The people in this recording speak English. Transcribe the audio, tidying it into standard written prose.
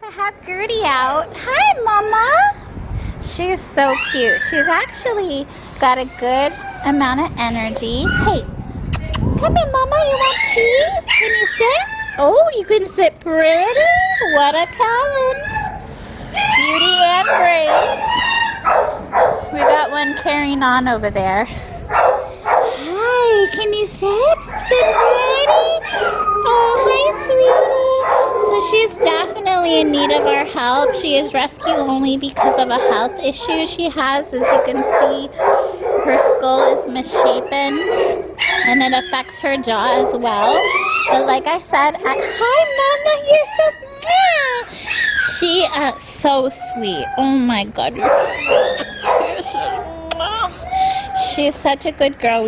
I have Gerti out. Hi, Mama. She's so cute. She's actually got a good amount of energy. Hey, come here, Mama. You want cheese? Can you sit? Oh, you can sit pretty. What a talent. Beauty and brains. We got one carrying on over there. Hi, can you sit? Sit pretty? Oh, hi, sweetie. So she's definitely in need of our help. She is rescue only because of a health issue she has. As you can see, her skull is misshapen and it affects her jaw as well. But like I said, hi, Mama, you're so... She is so sweet. Oh my God, you're so... She's such a good girl.